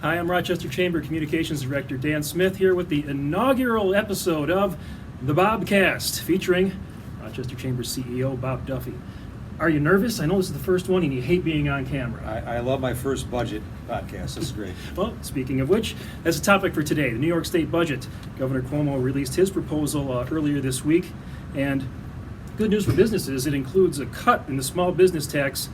Hi, I'm Rochester Chamber Communications Director Dan Smith here with the inaugural episode of the BobCast featuring Rochester Chamber CEO Bob Duffy. Are you nervous? I know this is the first one and you hate being on camera. I love my first budget podcast. This is great. Well, speaking of which, that's the topic for today, the New York State budget. Governor Cuomo released his proposal earlier this week, and good news for businesses, it includes a cut in the small business tax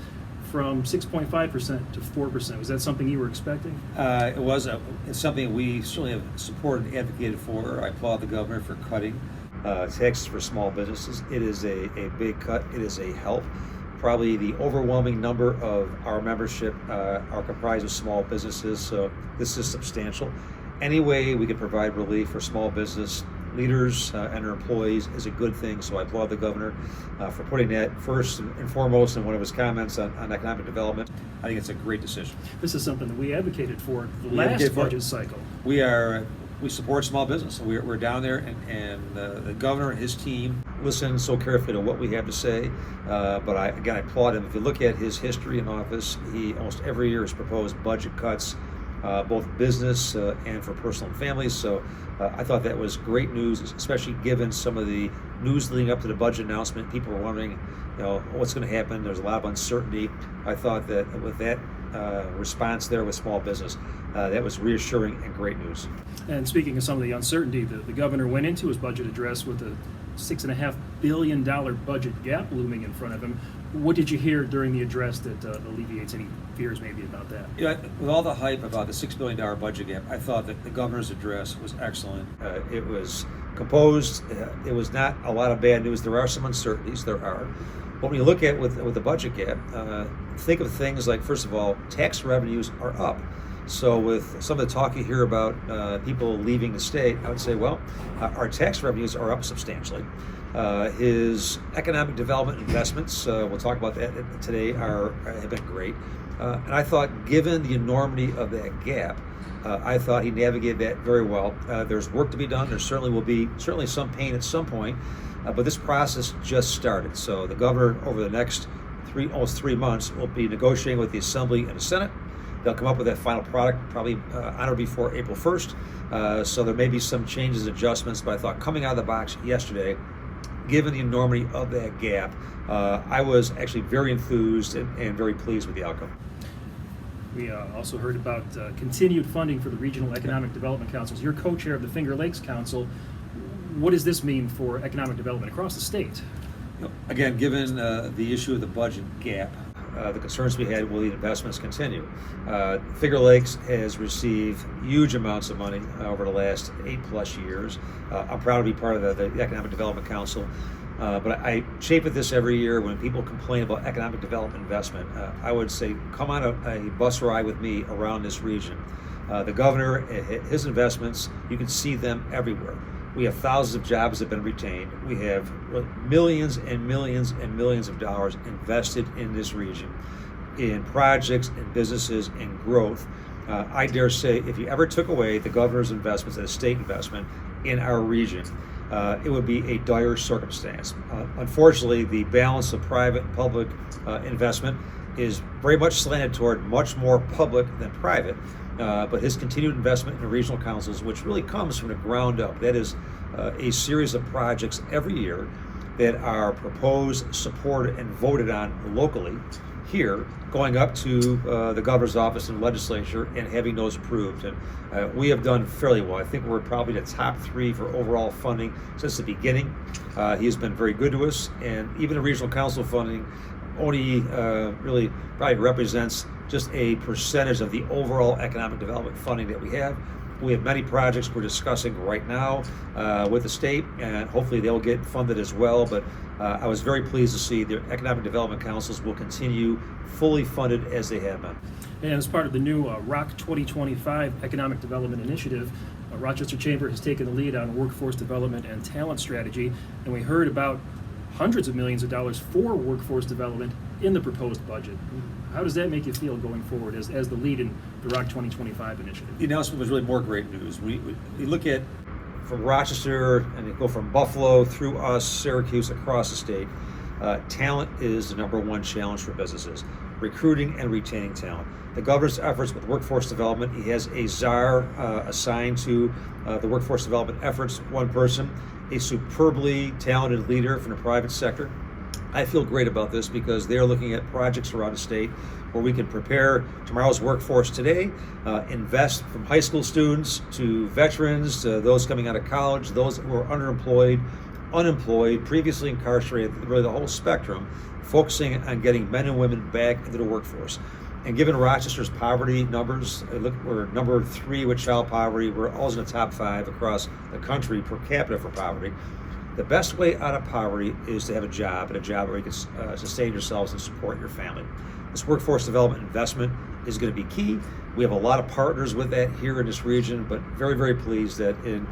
from 6.5% to 4%. Was that something you were expecting? It's something we certainly have supported and advocated for. I applaud the governor for cutting taxes for small businesses. It is a big cut. It is a help. Probably the overwhelming number of our membership are comprised of small businesses, so this is substantial. Any way we can provide relief for small business leaders and their employees is a good thing, so I applaud the governor for putting that first and foremost in one of his comments on economic development. I think it's a great decision. This is something that we advocated for the last budget cycle. We support small business. We're down there, and the governor and his team listen so carefully to what we have to say. But I applaud him. If you look at his history in office, he almost every year has proposed budget cuts, both business and for personal and families. So I thought that was great news, especially given some of the news leading up to the budget announcement. People were wondering, what's going to happen. There's a lot of uncertainty. I thought that with that response there with small business, that was reassuring and great news. And speaking of some of the uncertainty, the governor went into his budget address with a $6.5 billion budget gap looming in front of him. What did you hear during the address that alleviates any fears maybe about that? Yeah, with all the hype about the $6 billion budget gap, I thought that the governor's address was excellent. It was composed. It was not a lot of bad news. There are some uncertainties. There are. But when you look at with the budget gap, think of things like, first of all, tax revenues are up. So with some of the talk you hear about people leaving the state, I would say, well, our tax revenues are up substantially. His economic development investments, we'll talk about that today, have been great. And I thought, given the enormity of that gap, I thought he navigated that very well. There's work to be done. There certainly will be some pain at some point, but this process just started. So the governor, over the next almost 3 months, will be negotiating with the Assembly and the Senate. They'll come up with that final product probably on or before April 1st. So there may be some changes, adjustments, but I thought coming out of the box yesterday, given the enormity of that gap, I was actually very enthused and very pleased with the outcome. We also heard about continued funding for the regional economic development councils. You're co-chair of the Finger Lakes Council. What does this mean for economic development across the state? Again, given the issue of the budget gap, the concerns we had, will the investments continue? Finger Lakes has received huge amounts of money over the last 8+ years. I'm proud to be part of the Economic Development Council. But I chafe at this every year when people complain about economic development investment. I would say, come on a bus ride with me around this region. The governor, his investments, you can see them everywhere. We have thousands of jobs that have been retained. We have millions and millions and millions of dollars invested in this region, in projects and businesses and growth. I dare say, if you ever took away the governor's investments and the state investment in our region, it would be a dire circumstance. Unfortunately, the balance of private and public investment is very much slanted toward much more public than private. But his continued investment in the regional councils, which really comes from the ground up, that is a series of projects every year that are proposed, supported, and voted on locally here, going up to the governor's office and legislature and having those approved. And we have done fairly well. I think we're probably the top 3 for overall funding since the beginning. He has been very good to us, and even the regional council funding only really probably represents just a percentage of the overall economic development funding that we have. We have many projects we're discussing right now with the state, and hopefully they'll get funded as well. But I was very pleased to see the economic development councils will continue fully funded as they have been. And as part of the new ROC 2025 Economic Development Initiative, Rochester Chamber has taken the lead on workforce development and talent strategy, and we heard about hundreds of millions of dollars for workforce development in the proposed budget. How does that make you feel going forward as the lead in the ROC 2025 initiative? The announcement was really more great news. We look at from Rochester and you go from Buffalo through us, Syracuse, across the state. Talent is the number one challenge for businesses. recruiting and retaining talent. The governor's efforts with workforce development, he has a czar assigned to the workforce development efforts, one person, a superbly talented leader from the private sector. I feel great about this because they're looking at projects around the state where we can prepare tomorrow's workforce today, invest from high school students to veterans, to those coming out of college, those who are underemployed, unemployed, previously incarcerated, really the whole spectrum, focusing on getting men and women back into the workforce. And given Rochester's poverty numbers, we're number 3 with child poverty. We're always in the top 5 across the country per capita for poverty. The best way out of poverty is to have a job, and a job where you can sustain yourselves and support your family. This workforce development investment is going to be key. We have a lot of partners with that here in this region, but very, very pleased that in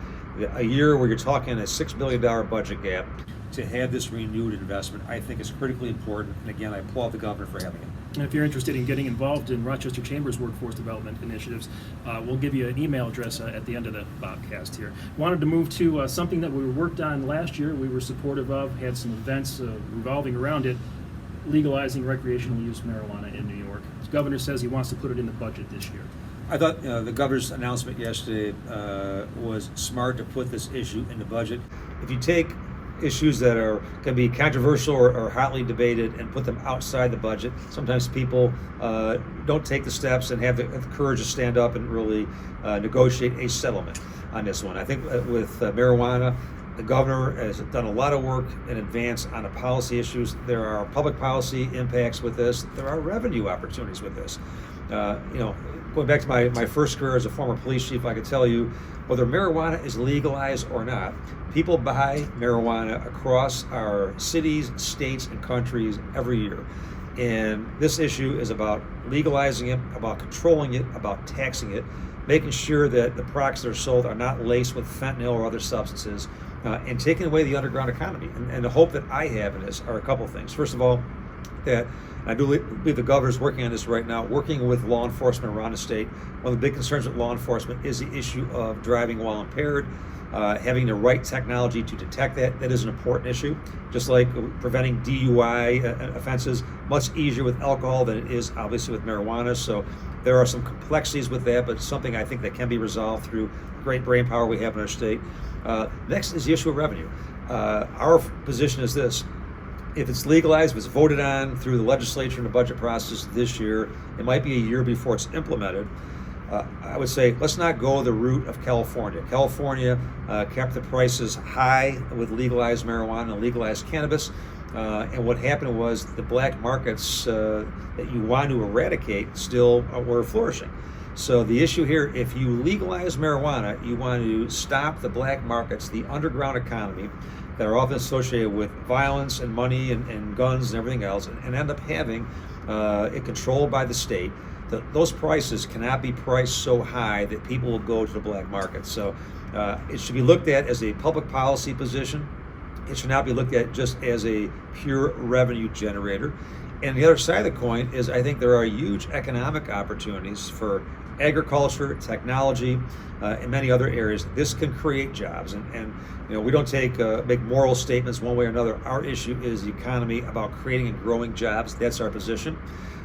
a year where you're talking a $6 billion budget gap, to have this renewed investment, I think is critically important. And again, I applaud the governor for having it. And if you're interested in getting involved in Rochester Chamber's workforce development initiatives, we'll give you an email address at the end of the BobCast here. Wanted to move to something that we worked on last year, we were supportive of, had some events revolving around it, legalizing recreational use marijuana in New York. The governor says he wants to put it in the budget this year. I thought the governor's announcement yesterday was smart to put this issue in the budget. If you take issues that can be controversial or hotly debated and put them outside the budget, sometimes people don't take the steps and have the courage to stand up and really negotiate a settlement on this one. I think with marijuana, the governor has done a lot of work in advance on the policy issues. There are public policy impacts with this. There are revenue opportunities with this. Going back to my first career as a former police chief, I could tell you, whether marijuana is legalized or not, people buy marijuana across our cities, states, and countries every year. And this issue is about legalizing it, about controlling it, about taxing it, making sure that the products that are sold are not laced with fentanyl or other substances, and taking away the underground economy. And the hope that I have in this are a couple of things. First of all, that I do believe the governor's working on this right now, working with law enforcement around the state. One of the big concerns with law enforcement is the issue of driving while impaired, having the right technology to detect that. That is an important issue. Just like preventing DUI offenses, much easier with alcohol than it is obviously with marijuana. So there are some complexities with that, but it's something I think that can be resolved through great brain power we have in our state. Next is the issue of revenue. Our position is this. If it's legalized, if it's voted on through the legislature and the budget process this year, it might be a year before it's implemented. I would say let's not go the route of California. California kept the prices high with legalized marijuana and legalized cannabis. And what happened was the black markets that you want to eradicate still were flourishing. So the issue here, if you legalize marijuana, you want to stop the black markets, the underground economy that are often associated with violence and money and guns and everything else, and end up having it controlled by the state. Those prices cannot be priced so high that people will go to the black market. So it should be looked at as a public policy position. It should not be looked at just as a pure revenue generator. And the other side of the coin is I think there are huge economic opportunities for agriculture, technology, and many other areas. This can create jobs. And we don't make moral statements one way or another. Our issue is the economy, about creating and growing jobs. That's our position.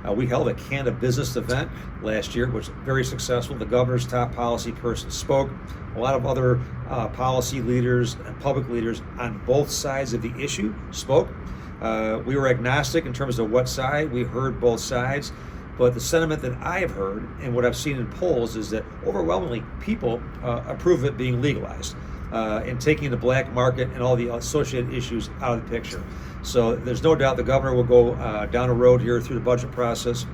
We held a Canada business event last year, which was very successful. The governor's top policy person spoke. A lot of other policy leaders and public leaders on both sides of the issue spoke. We were agnostic in terms of what side. We heard both sides. But the sentiment that I have heard and what I've seen in polls is that overwhelmingly people approve of it being legalized and taking the black market and all the associated issues out of the picture. So there's no doubt the governor will go down a road here through the budget process.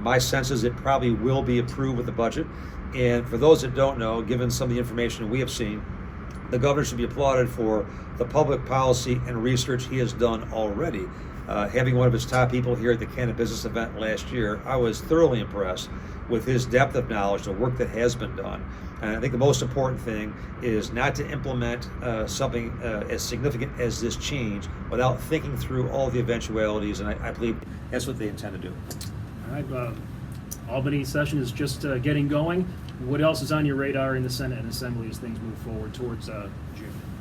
My sense is it probably will be approved with the budget. And for those that don't know, given some of the information we have seen, the governor should be applauded for the public policy and research he has done already. Having one of his top people here at the Canada Business event last year, I was thoroughly impressed with his depth of knowledge, the work that has been done. And I think the most important thing is not to implement something as significant as this change without thinking through all the eventualities, and I believe that's what they intend to do. All right, Albany session is just getting going. What else is on your radar in the Senate and Assembly as things move forward towards June?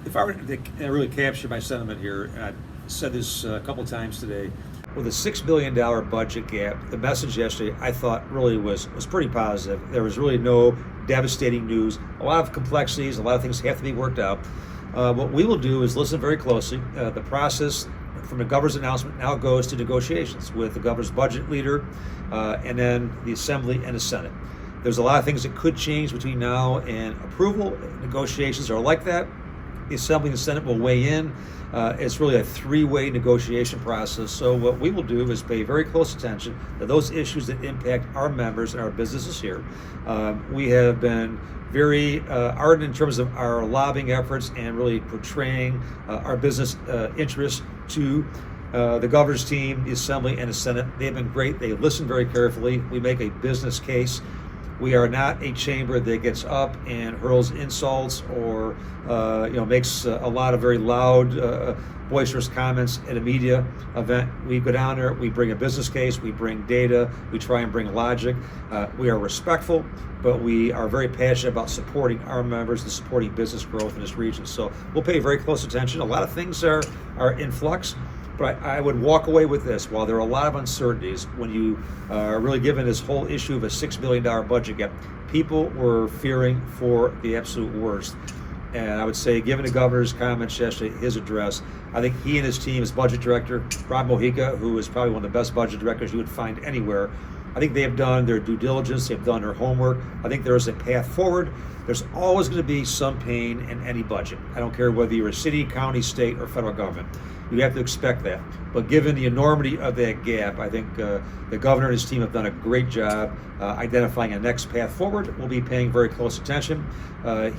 If I were to really capture my sentiment here, and I said this a couple times today, With a $6 billion budget gap, the message yesterday I thought really was pretty positive. There was really no devastating news. A lot of complexities, a lot of things have to be worked out. What we will do is listen very closely. The process from the governor's announcement now goes to negotiations with the governor's budget leader and then the Assembly and the Senate. There's a lot of things that could change between now and approval. Negotiations are like that. The Assembly and the Senate will weigh in. It's really a three-way negotiation process. So what we will do is pay very close attention to those issues that impact our members and our businesses here. We have been very ardent in terms of our lobbying efforts and really portraying our business interests to the governor's team, the Assembly, and the Senate. They've been great. They listen very carefully. We make a business case. We are not a chamber that gets up and hurls insults or makes a lot of very loud, boisterous comments at a media event. We go down there, we bring a business case, we bring data, we try and bring logic. We are respectful, but we are very passionate about supporting our members and supporting business growth in this region. So we'll pay very close attention. A lot of things are in flux. But I would walk away with this. While there are a lot of uncertainties, when you are really given this whole issue of a $6 billion budget gap, people were fearing for the absolute worst. And I would say, given the governor's comments yesterday, his address, I think he and his team, his budget director, Rob Mojica, who is probably one of the best budget directors you would find anywhere, I think they have done their due diligence, they've done their homework. I think there is a path forward. There's always going to be some pain in any budget. I don't care whether you're a city, county, state, or federal government. You have to expect that. But given the enormity of that gap, I think the governor and his team have done a great job identifying a next path forward. We'll be paying very close attention.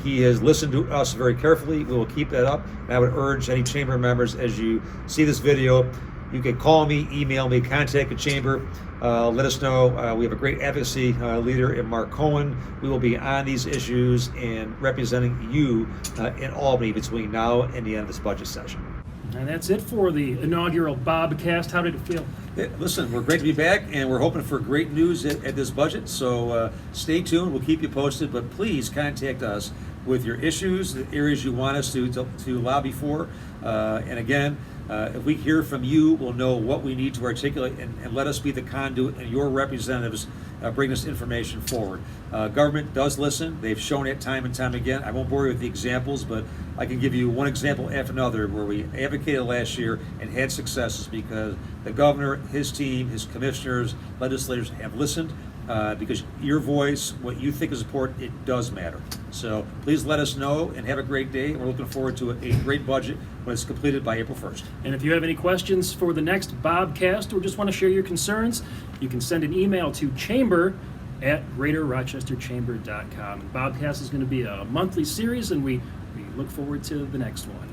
He has listened to us very carefully. We will keep that up. And I would urge any chamber members, as you see this video, you can call me, email me, contact the chamber. Let us know. We have a great advocacy leader in Mark Cohen. We will be on these issues and representing you in Albany between now and the end of this budget session. And that's it for the inaugural BobCast. How did it feel? Listen, we're great to be back, and we're hoping for great news at this budget. So stay tuned. We'll keep you posted, but please contact us with your issues, the areas you want us to lobby for. And again, if we hear from you, we'll know what we need to articulate and let us be the conduit and your representatives bring this information forward. Government does listen. They've shown it time and time again. I won't bore you with the examples, but I can give you one example after another where we advocated last year and had successes because the governor, his team, his commissioners, legislators have listened. Because your voice, what you think is important, it does matter. So please let us know and have a great day. We're looking forward to a great budget when it's completed by April 1st. And if you have any questions for the next BobCast or just want to share your concerns, you can send an email to chamber@greaterrochesterchamber.com. BobCast is going to be a monthly series, and we look forward to the next one.